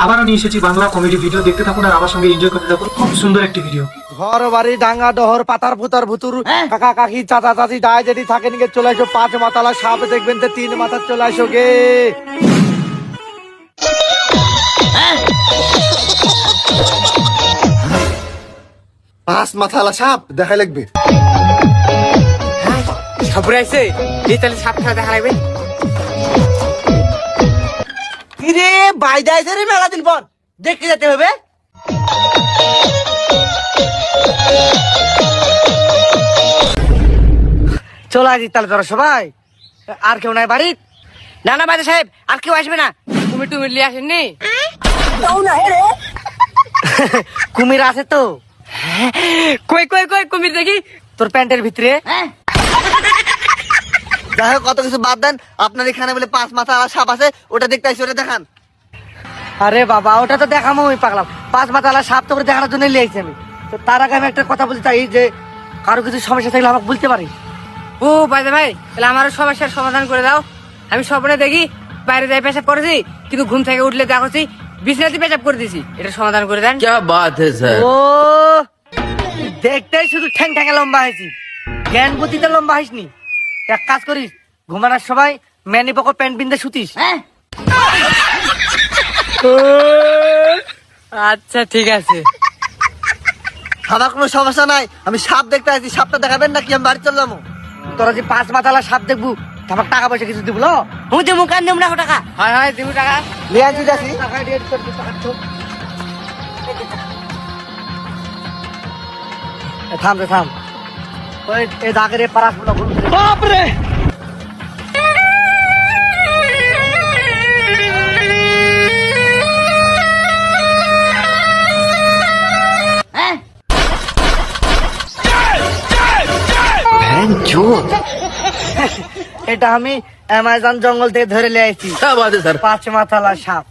আবারও নিয়ে এসেছি বাংলা কমেডি ভিডিও। দেখতে থাকুন আর আমার সঙ্গে এনজয় করতে থাকুন। খুব সুন্দর একটি ভিডিও। ঘর বাড়ি ডাঙ্গা ডহর পাতার ভুতার ভুতুর কাকা কাকি চাচা চাচি দায় যেটি থাকে নিকে চলে আসো 5 মাথালা সাপ দেখবেন তো 3 মাথার চলে আসো গে। পাঁচ মাথালা সাপ দেখা লাগবে। সাপুরে আইছে এই তাহলে সাপ খেলা দেখা লাগবে। কিরে বাইদা আইছে রে মেলা দিন পর দেখতে যেতে হবে। চলে আসি তাহলে তোরা সবাই। আর কেউ নাই বাড়ি? না না বাইদা সাহেব আর কেউ আসবে না। তুমি টুমি লিয়ে আসেননি? কুমির আছে তো? কই কই কই কুমির দেখি তোর প্যান্টের ভিতরে। যাই হোক কত কিছু বাদ দেন, আপনার এখানে বলে 5 মাথা সাপ আছে, ওটা দেখতে আসি, ওটা দেখান। আরে বাবা ওটা তো দেখামো ওই পাগলাম, 5 মাথা সাপ তো করে দেখানোর জন্য লিয়ে আইছি আমি। তো তার আগে আমি একটা কথা বলতে চাই যে কারো কিছু সমস্যা থাকলে আমাকে বলতে পারি। ও বাইদা ভাই তাহলে আমারও সমস্যার সমাধান করে দাও। আমি স্বপ্নে দেখি বাইরে যাই পেশাব করেছি, কিন্তু ঘুম থেকে উঠলে দেখছি বিছানাতে পেশাব করে দিছি। এটা সমাধান করে দেন। क्या बात है सर। ও দেখতেই শুধু ঠ্যাং ঠ্যাঙে লম্বা হয়েছি, জ্ঞান বুদ্ধিতে লম্বা হইসনি। এক কাজ করিস, ঘুমানোর সময় ম্যানি পকেট প্যান্ট পিনতে শুতিস। আচ্ছা ঠিক আছে। আমার কোনো সমস্যা নাই, আমি সাপ দেখতে আসছি, সাপটা দেখাবেন নাকি আমি বাড়ি চললাম? তোরা যে 5 মাথালা সাপ দেখবো আমার টাকা পয়সা কিছু দিব? হুঁ যে মুখ আন দেব টাকা। হয় হয় দিব টাকা। লিয়ে আসি যাচ্ছি। থাম রে থাম, ওই এই দাগের পারাসগুলো বাপ রে। এটা আমি অ্যামাজন জঙ্গল থেকে ধরে লিয়ে আসছি। क्या बात है सर। 5 মাথালা সাপ।